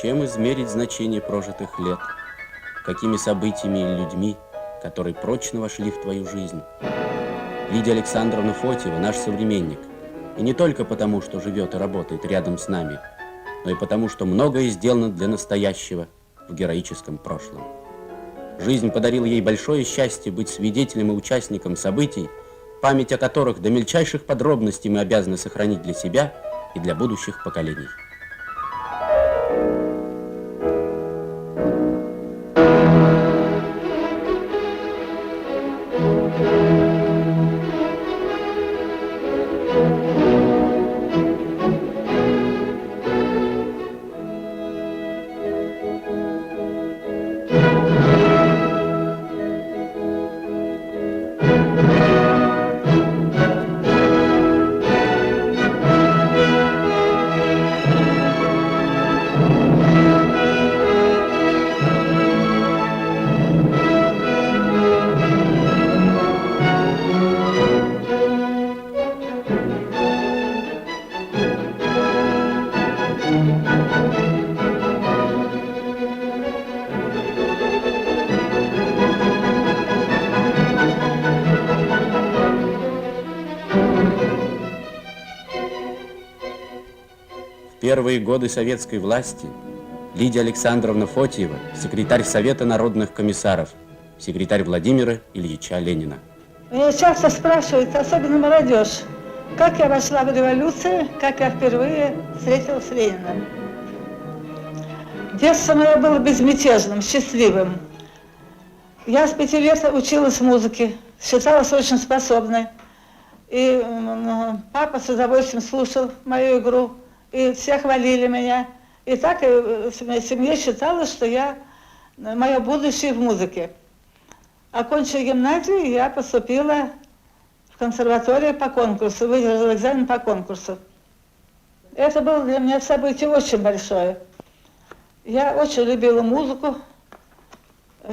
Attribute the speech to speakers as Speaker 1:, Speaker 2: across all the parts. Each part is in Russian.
Speaker 1: Чем измерить значение прожитых лет? Какими событиями и людьми, которые прочно вошли в твою жизнь? Лидия Александровна Фотьева – наш современник. И не только потому, что живет и работает рядом с нами, но и потому, что многое сделано для настоящего в героическом прошлом. Жизнь подарила ей большое счастье быть свидетелем и участником событий, память о которых до мельчайших подробностей мы обязаны сохранить для себя и для будущих поколений. В первые годы советской власти Лидия Александровна Фотьева, секретарь Совета народных комиссаров, секретарь Владимира Ильича Ленина.
Speaker 2: Меня часто спрашивают, особенно молодежь, как я вошла в революцию, как я впервые встретилась с Лениным. Детство мое было безмятежным, счастливым. Я с 5 лет училась музыке, считалась очень способной. И папа с удовольствием слушал мою игру, и все хвалили меня. И так в семье считалось, что мое будущее в музыке. Окончив гимназию, я поступила в консерваторию по конкурсу, выдержала экзамен по конкурсу. Это было для меня событие очень большое. Я очень любила музыку.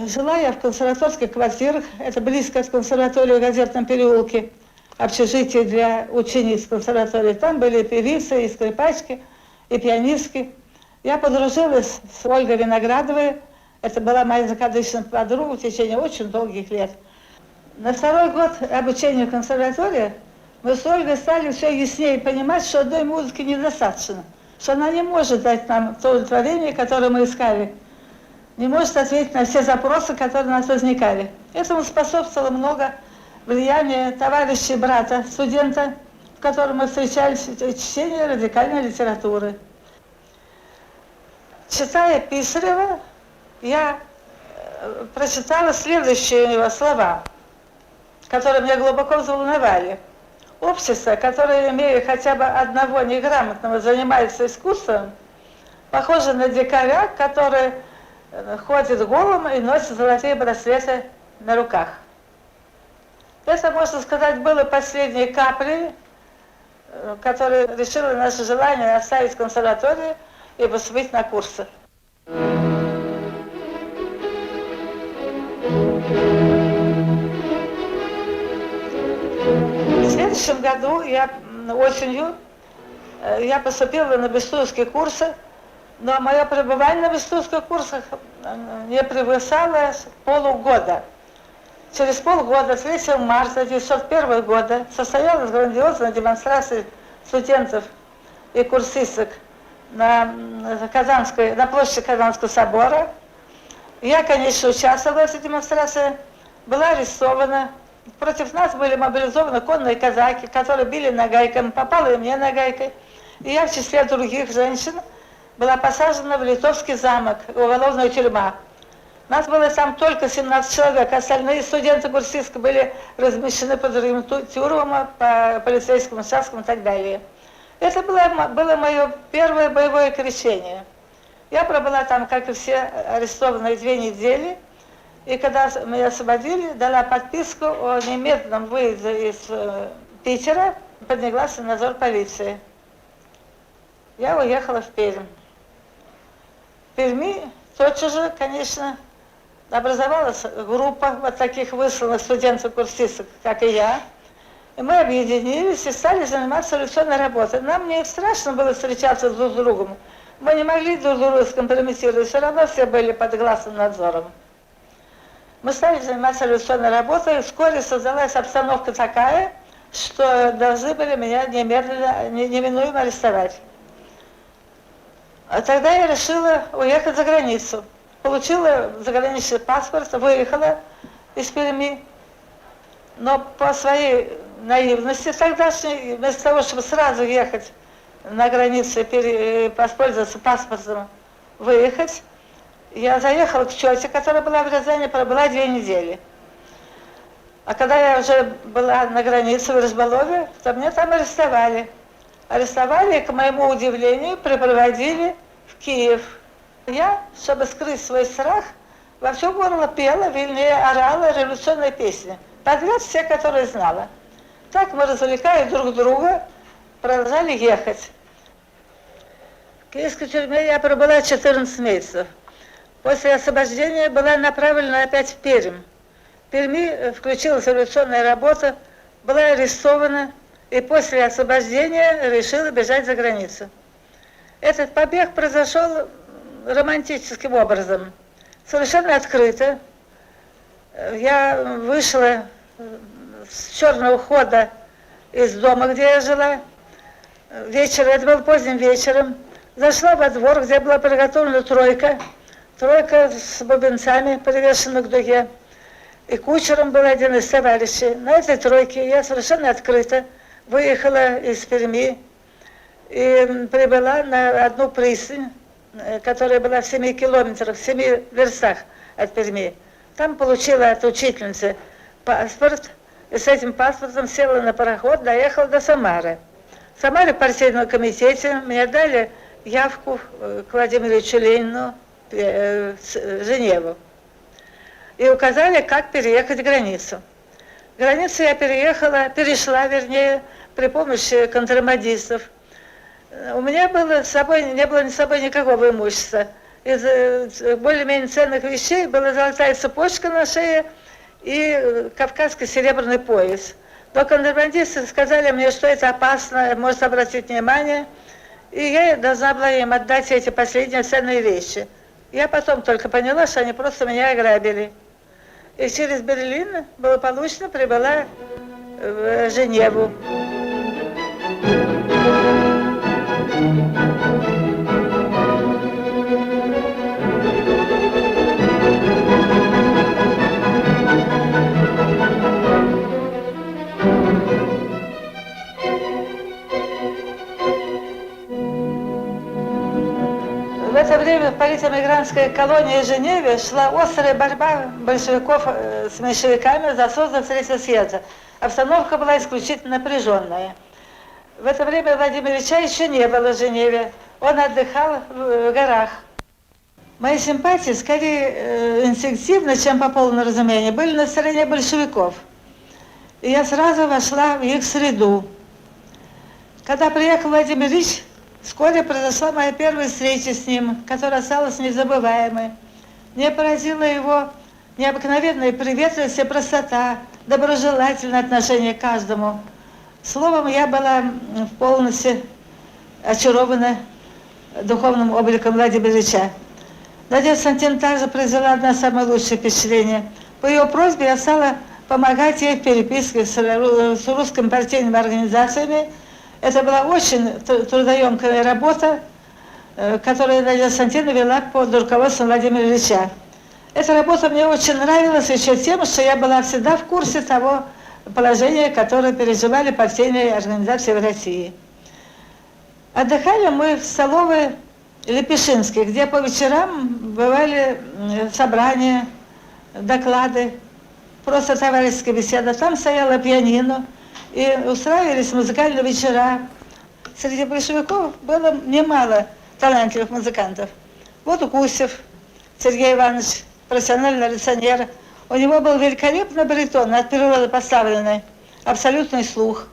Speaker 2: Жила я в консерваторских квартирах, это близко от консерватории в Газетном переулке, общежитие для учениц консерватории. Там были и певицы, и скрипачки, и пианистки. Я подружилась с Ольгой Виноградовой. Это была моя закадычная подруга в течение очень долгих лет. На 2-й год обучения в консерватории мы с Ольгой стали все яснее понимать, что одной музыки недостаточно, что она не может дать нам то удовлетворение, которое мы искали, не может ответить на все запросы, которые у нас возникали. Этому способствовало много влияния товарищей брата, студента, в котором мы встречались в чтении радикальной литературы. Читая Писарева, я прочитала следующие его слова, которые меня глубоко взволновали. Общество, которое, имея хотя бы одного неграмотного, занимается искусством, похоже на дикаря, который ходит голым и носит золотые браслеты на руках. Это, можно сказать, было последней каплей, которая решила наше желание оставить консерваторию и поступить на курсы. В следующем году, осенью, я поступила на бестужские курсы, но мое пребывание на бестужских курсах не превышало полугода. Через полгода, 3 марта 1901 года, состоялась грандиозная демонстрация студентов и курсисток на площади Казанского собора. Я, конечно, участвовала в этой демонстрации, была арестована. Против нас были мобилизованы конные казаки, которые били нагайками, попала и мне нагайкой. И я в числе других женщин была посажена в Литовский замок, уголовная тюрьма. Нас было там только 17 человек, остальные студенты-курсистки были размещены по другим тюрьмам, по полицейским участкам и так далее. Это было мое первое боевое крещение. Я пробыла там, как и все арестованные, 2 недели. И когда меня освободили, дала подписку о немедленном выезде из Питера, подняла надзор полиции. Я уехала в Пермь. В Перми тотчас же, конечно, образовалась группа вот таких высланных студентов-курсисток, как и я. И мы объединились и стали заниматься революционной работой. Нам не страшно было встречаться друг с другом, Мы не могли друг друга скомпрометировать, все равно все были под глазным надзором. Мы стали заниматься революционной работой, вскоре создалась обстановка такая, что должны были меня немедленно, неминуемо арестовать. А тогда я решила уехать за границу. Получила заграничный паспорт, выехала из Перми. Но по своей наивности тогдашней, вместо того, чтобы сразу ехать на границу и воспользоваться паспортом, выехать, я заехала к тете, которая была в Рязани, пробыла 2 недели. А когда я уже была на границе в Разболове, то меня там арестовали. Арестовали и, к моему удивлению, припроводили в Киев. Я, чтобы скрыть свой страх, во все горло пела, вернее, орала революционные песни. Подряд все, которые знала. Так мы, развлекая друг друга, продолжали ехать. В киевской тюрьме я пробыла 14 месяцев. После освобождения была направлена опять в Пермь. В Перми включилась революционная работа, была арестована и после освобождения решила бежать за границу. Этот побег произошел романтическим образом, совершенно открыто. Я вышла с черного хода из дома, где я жила, вечером, это был поздним вечером, зашла во двор, где была приготовлена тройка с бубенцами, привешена к дуге. И кучером был один из товарищей. На этой тройке я совершенно открыто выехала из Перми и прибыла на одну пристань, которая была в 7 километрах, в 7 верстах от Перми. Там получила от учительницы паспорт, и с этим паспортом села на пароход, доехала до Самары. В Самаре в партийном комитете мне дали явку к Владимиру Ильичу Ленину в Женеву. И указали, как переехать границу. Границу я перешла при помощи контрабандистов. У меня не было с собой никакого имущества. Из более-менее ценных вещей была золотая цепочка на шее и кавказский серебряный пояс. Но контрабандисты сказали мне, что это опасно, может обратить внимание, и я должна была им отдать эти последние ценные вещи. Я потом только поняла, что они просто меня ограбили. И через Берлин благополучно прибыла в Женеву. В это время в политэмигрантской колонии в Женеве шла острая борьба большевиков с меньшевиками за созыв Третьего съезда. Обстановка была исключительно напряженная. В это время Владимира Ильича еще не было в Женеве. Он отдыхал в горах. Мои симпатии, скорее инстинктивно, чем по полному разумению, были на стороне большевиков. И я сразу вошла в их среду. Когда приехал Владимир Ильич, вскоре произошла моя первая встреча с ним, которая осталась незабываемой. Меня поразила его необыкновенная приветливость и простота, доброжелательное отношение к каждому. Словом, я была полностью очарована духовным обликом Владимира Ильича. Надежда Константиновна также произвела одно самое лучшее впечатление. По ее просьбе я стала помогать ей в переписке с русскими партийными организациями. Это была очень трудоемкая работа, которую Надежда Константиновна вела под руководством Владимира Ильича. Эта работа мне очень нравилась еще тем, что я была всегда в курсе того положения, которое переживали партийные организации в России. Отдыхали мы в столовой Лепешинской, где по вечерам бывали собрания, доклады, просто товарищеская беседа. Там стояла пианино, и устраивались музыкальные вечера. Среди большевиков было немало талантливых музыкантов. Вот Гусев Сергей Иванович, профессиональный революционер. У него был великолепный баритон, от природы поставленный, абсолютный слух.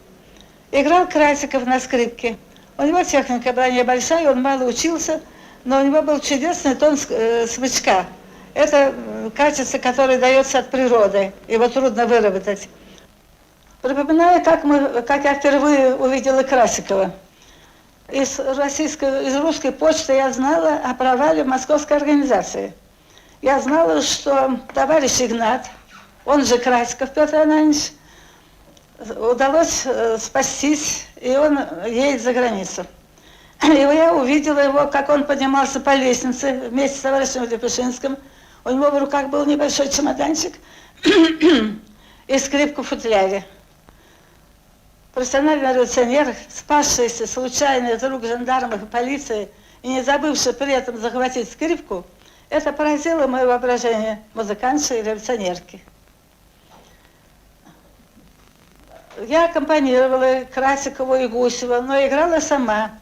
Speaker 2: Играл Красиков на скрипке. У него техника была небольшая, он мало учился, но у него был чудесный тон смычка. Это качество, которое дается от природы, его трудно выработать. Припоминаю, как я впервые увидела Красикова. Из русской почты я знала о провале московской организации. Я знала, что товарищ Игнат, он же Красиков Петр Ананьевич, удалось спастись, и он едет за границу. И я увидела его, как он поднимался по лестнице вместе с товарищем Лепешинским. У него в руках был небольшой чемоданчик и скрипка в футляре. Профессиональный революционер, спасшийся случайно из рук жандармов и полиции и не забывший при этом захватить скрипку, это поразило мое воображение музыкантши и революционерки. Я аккомпанировала Красикову и Гусеву, но играла сама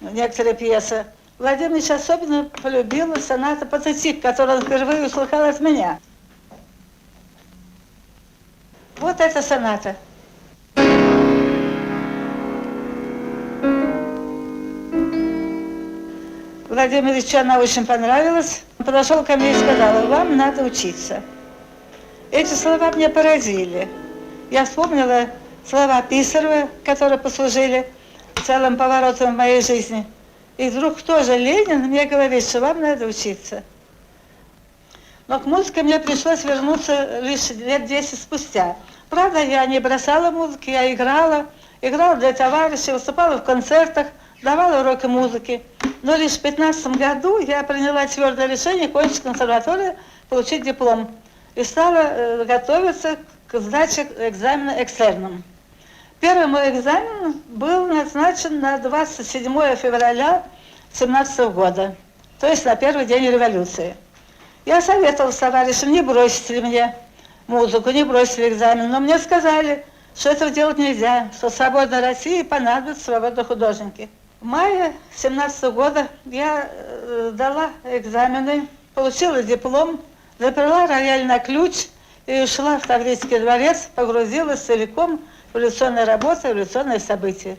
Speaker 2: некоторые пьесы. Владимир Ильич особенно полюбил сонату «Патетик», которую он впервые услыхал от меня. Вот эта соната. Владимиру Ильичу она очень понравилась. Он подошел ко мне и сказал: вам надо учиться. Эти слова меня поразили. Я вспомнила слова Писарева, которые послужили целым поворотом в моей жизни. И вдруг тоже Ленин мне говорит, что вам надо учиться. Но к музыке мне пришлось вернуться лишь лет 10 спустя. Правда, я не бросала музыки, я играла для товарищей, выступала в концертах, давала уроки музыки. Но лишь в 15 году я приняла твердое решение кончить консерваторию, получить диплом. И стала готовиться к сдаче экзамена экстерном. Первый мой экзамен был назначен на 27 февраля 1917 года, то есть на первый день революции. Я советовала товарищам, не бросить ли мне музыку, не бросить ли экзамен, но мне сказали, что этого делать нельзя, что в свободной России понадобятся свободные художники. В мае 1917 года я дала экзамены, получила диплом, заперла рояль на ключ и ушла в Таврийский дворец, погрузилась целиком в революционные работы, революционные события.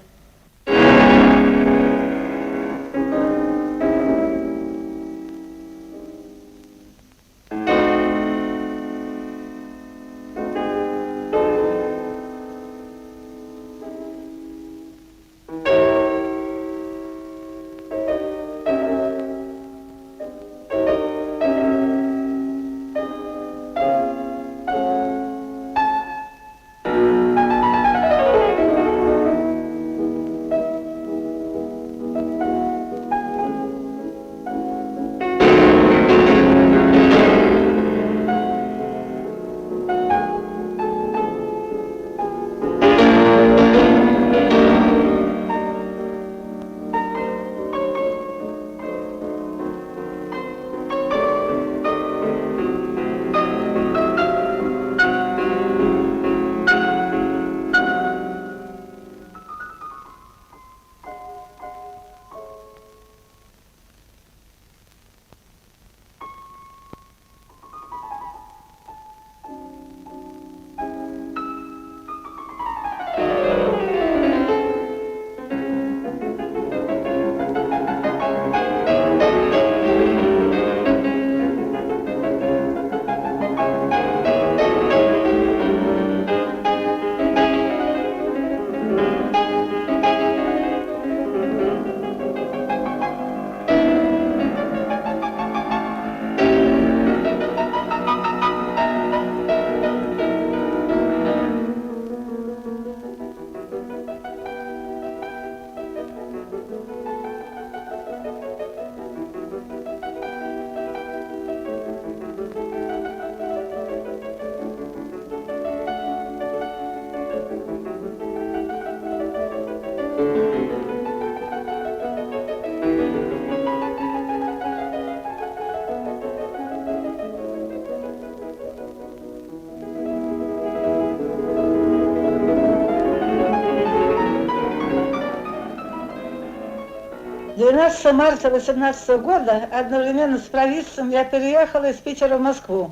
Speaker 2: С 12 марта 18 года одновременно с правительством я переехала из Питера в Москву.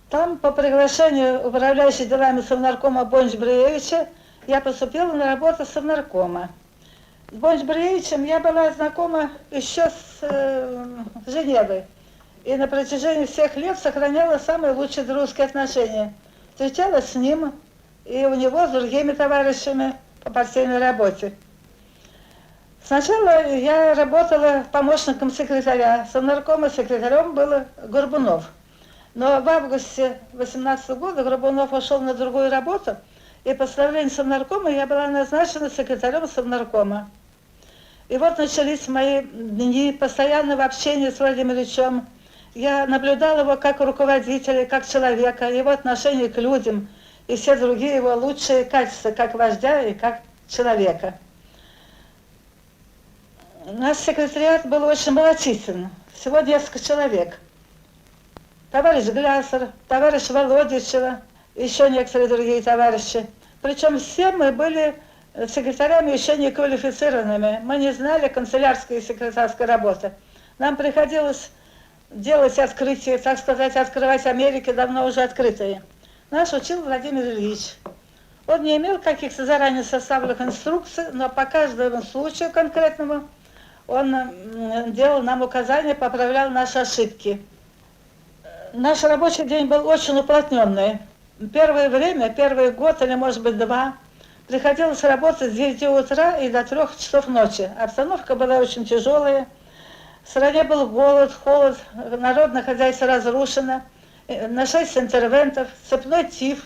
Speaker 2: Там по приглашению управляющего делами Совнаркома Бонч-Бруевича я поступила на работу Совнаркома. С Бонч-Бруевичем я была знакома еще с Женевы. И на протяжении всех лет сохраняла самые лучшие дружеские отношения. Встречалась с ним и у него с другими товарищами по партийной работе. Сначала я работала помощником секретаря. Совнаркома секретарем был Горбунов. Но в августе 18 года Горбунов ушел на другую работу, и по постановлению Совнаркома я была назначена секретарем Совнаркома. И вот начались мои дни постоянного общения с Владимиром Ильичем. Я наблюдала его как руководителя, как человека, его отношение к людям и все другие его лучшие качества, как вождя и как человека. Наш секретариат был очень малочислен, всего несколько человек. Товарищ Глясер, товарищ Володичева, еще некоторые другие товарищи. Причем все мы были секретарями еще не квалифицированными. Мы не знали канцелярской и секретарской работы. Нам приходилось делать открытия, так сказать, открывать Америки, давно уже открытые. Нас учил Владимир Ильич. Он не имел каких-то заранее составленных инструкций, но по каждому случаю конкретному он делал нам указания, поправлял наши ошибки. Наш рабочий день был очень уплотненный. Первое время, первый год или, может быть, 2, приходилось работать с 9 утра и до 3 часов ночи. Обстановка была очень тяжелая. В стране был голод, холод, народное хозяйство разрушено. На 6 интервентов, цепной тиф,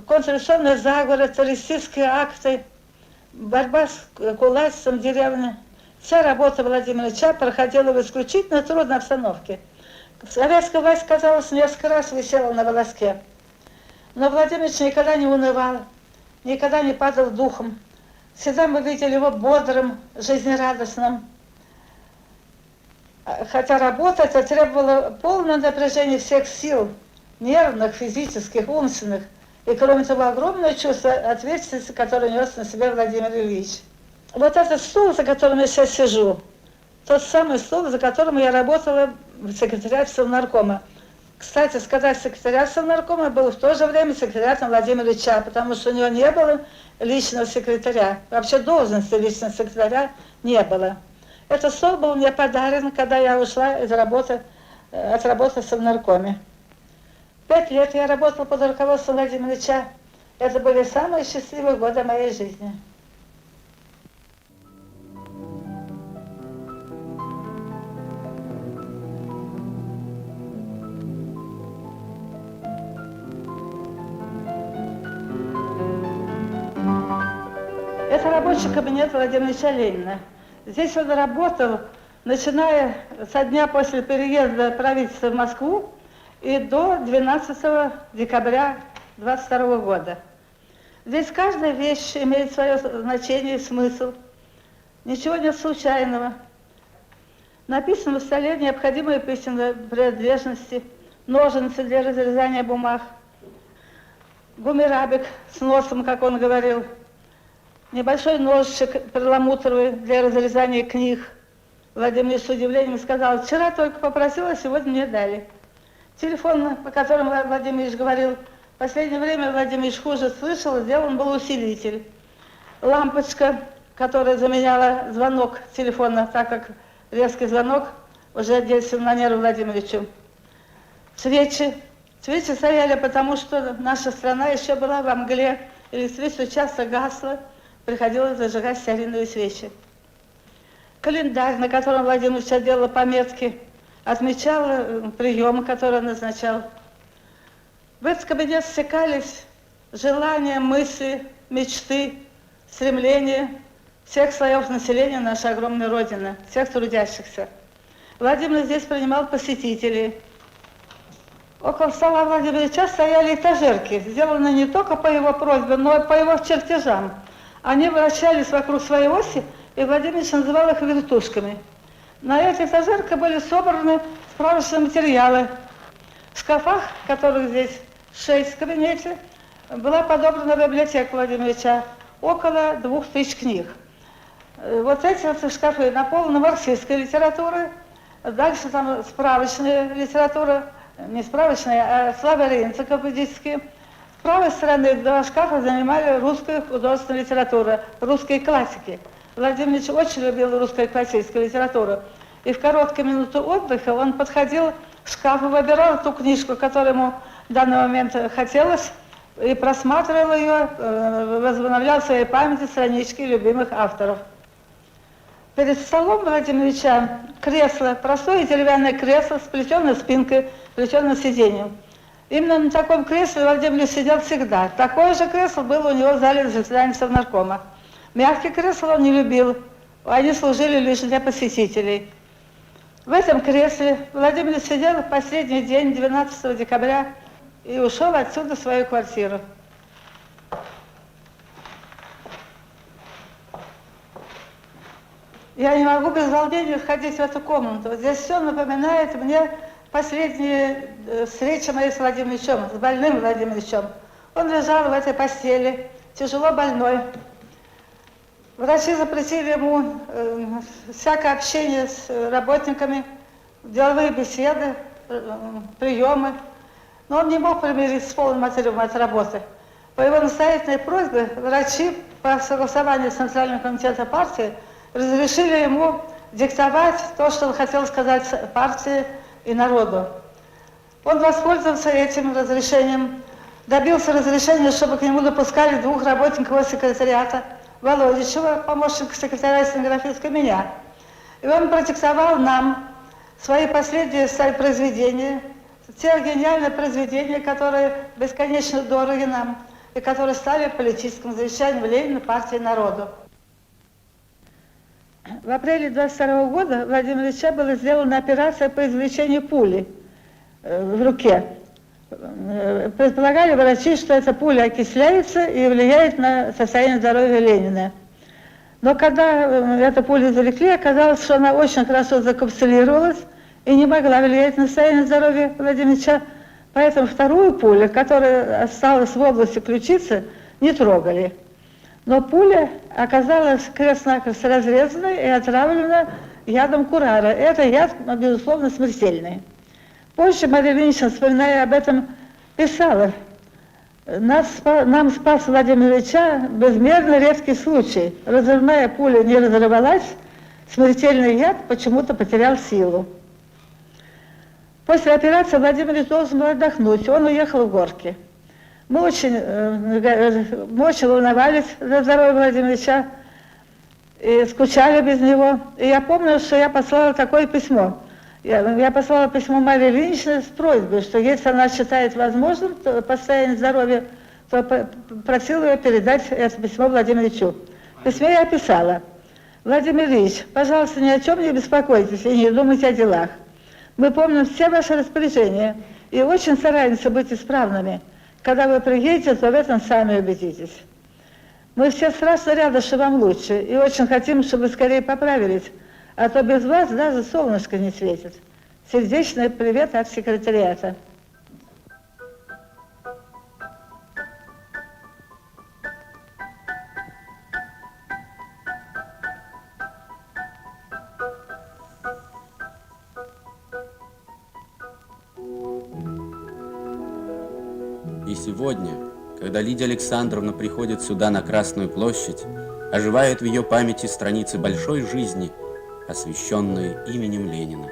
Speaker 2: контрреволюционные заговоры, террористические акты, борьба с кулачеством деревни. Вся работа Владимира Ильича проходила в исключительно трудной обстановке. Советская власть, казалось, несколько раз висела на волоске. Но Владимир Ильич никогда не унывал, никогда не падал духом. Всегда мы видели его бодрым, жизнерадостным. Хотя работа это требовала полного напряжения всех сил, нервных, физических, умственных. И кроме того, огромное чувство ответственности, которое нес на себя Владимир Ильич. Вот этот стул, за которым я сейчас сижу, тот самый стул, за которым я работала в секретариате Совнаркома. Кстати, сказать, секретариат Совнаркома был в то же время секретарем Владимира Ильича, потому что у него не было личного секретаря. Вообще должности личного секретаря не было. Этот стол был мне подарен, когда я ушла от работы в Совнаркоме. 5 лет я работала под руководством Владимира Ильича. Это были самые счастливые годы моей жизни. Это рабочий кабинет Владимира Ильича Ленина. Здесь он работал, начиная со дня после переезда правительства в Москву и до 12 декабря 22 года. Здесь каждая вещь имеет свое значение и смысл. Ничего нет случайного. Написано в столе необходимые письменные принадлежности, ножницы для разрезания бумаг, гумерабик с носом, как он говорил, небольшой ножичек перламутровый для разрезания книг. Владимир Ильич с удивлением сказал: вчера только попросила, сегодня мне дали. Телефон, по которому Владимир Ильич говорил, в последнее время Владимир Ильич хуже слышал, сделан был усилитель. Лампочка, которая заменяла звонок телефона, так как резкий звонок уже действовал на нервы Владимиру Ильичу. Свечи. Свечи стояли, потому что наша страна еще была во мгле, электричество часто гасло, приходилось зажигать стеариновые свечи. Календарь, на котором Владимир Ильич делал пометки, отмечал приемы, которые назначал. В этот кабинет стекались желания, мысли, мечты, стремления всех слоев населения нашей огромной Родины, всех трудящихся. Владимир здесь принимал посетителей. Около стола Владимира Ильича стояли этажерки, сделанные не только по его просьбе, но и по его чертежам. Они вращались вокруг своей оси, и Владимир Ильич называл их вертушками. На эти этажерки были собраны справочные материалы. В шкафах, которых здесь 6 в кабинете, была подобрана библиотека Владимира Ильича, около 2000 книг. Вот эти шкафы наполнены марксистской литературой, дальше там справочная литература, не справочная, а словари энциклопедические. С правой стороны 2 шкафа занимали русскую художественную литературу, русские классики. Владимир Ильич очень любил русскую классическую литературу. И в короткую минуту отдыха он подходил к шкафу, выбирал ту книжку, которую ему в данный момент хотелось, и просматривал ее, возобновлял в своей памяти странички любимых авторов. Перед столом Владимира Ильича кресло, простое деревянное кресло с плетеной спинкой, плетеным сиденьем. Именно на таком кресле Владимир Ильич сидел всегда. Такое же кресло было у него в зале заседания Совнаркома. Мягкие кресла он не любил, они служили лишь для посетителей. В этом кресле Владимир Ильич сидел в последний день, 12 декабря, и ушел отсюда в свою квартиру. Я не могу без волнения входить в эту комнату. Здесь все напоминает мне последние встречи моей с Владимиром Ильичем, с больным Владимиром Ильичем. Он лежал в этой постели, тяжело больной. Врачи запретили ему всякое общение с работниками, деловые беседы, приемы. Но он не мог примириться с полным отрывом от работы. По его настоятельной просьбе врачи по согласованию с Центральным комитетом партии разрешили ему диктовать то, что он хотел сказать партии и народу. Он воспользовался этим разрешением, добился разрешения, чтобы к нему допускали 2 работников его секретариата, Володичева, помощника секретаря стенографистка, меня. И он продиктовал нам свои последние произведения, те гениальные произведения, которые бесконечно дороги нам, и которые стали политическим завещанием Ленина, партии и народу. В апреле 22 года Владимиру Ильичу была сделана операция по извлечению пули в руке. Предполагали врачи, что эта пуля окисляется и влияет на состояние здоровья Ленина. Но когда эту пулю извлекли, оказалось, что она очень хорошо закапсулировалась и не могла влиять на состояние здоровья Владимира Ильича. Поэтому вторую пулю, которая осталась в области ключицы, не трогали. Но пуля оказалась крест-накрест разрезанной и отравлена ядом курара. Это яд, безусловно, смертельный. Позже Мария Ильинична, вспоминая об этом, писала: нам спас Владимира Ильича безмерно редкий случай. Разрывная пуля не разорвалась, смертельный яд почему-то потерял силу. После операции Владимир Ильич должен был отдохнуть, он уехал в Горки. Мы очень волновались за здоровье Владимира Ильича и скучали без него. И я помню, что я послала такое письмо. Я послала письмо Марии Ильиничне с просьбой, что если она считает возможным по состоянию здоровья, то просила ее передать это письмо Владимиру Ильичу. В письме я писала: Владимир Ильич, пожалуйста, ни о чем не беспокойтесь и не думайте о делах. Мы помним все ваши распоряжения и очень стараемся быть исправными. Когда вы приедете, то в этом сами убедитесь. Мы все страшно рады, что вам лучше, и очень хотим, чтобы вы скорее поправились, а то без вас даже солнышко не светит. Сердечный привет от секретариата.
Speaker 1: И сегодня, когда Лидия Александровна приходит сюда, на Красную площадь, оживают в ее памяти страницы большой жизни, освященные именем Ленина.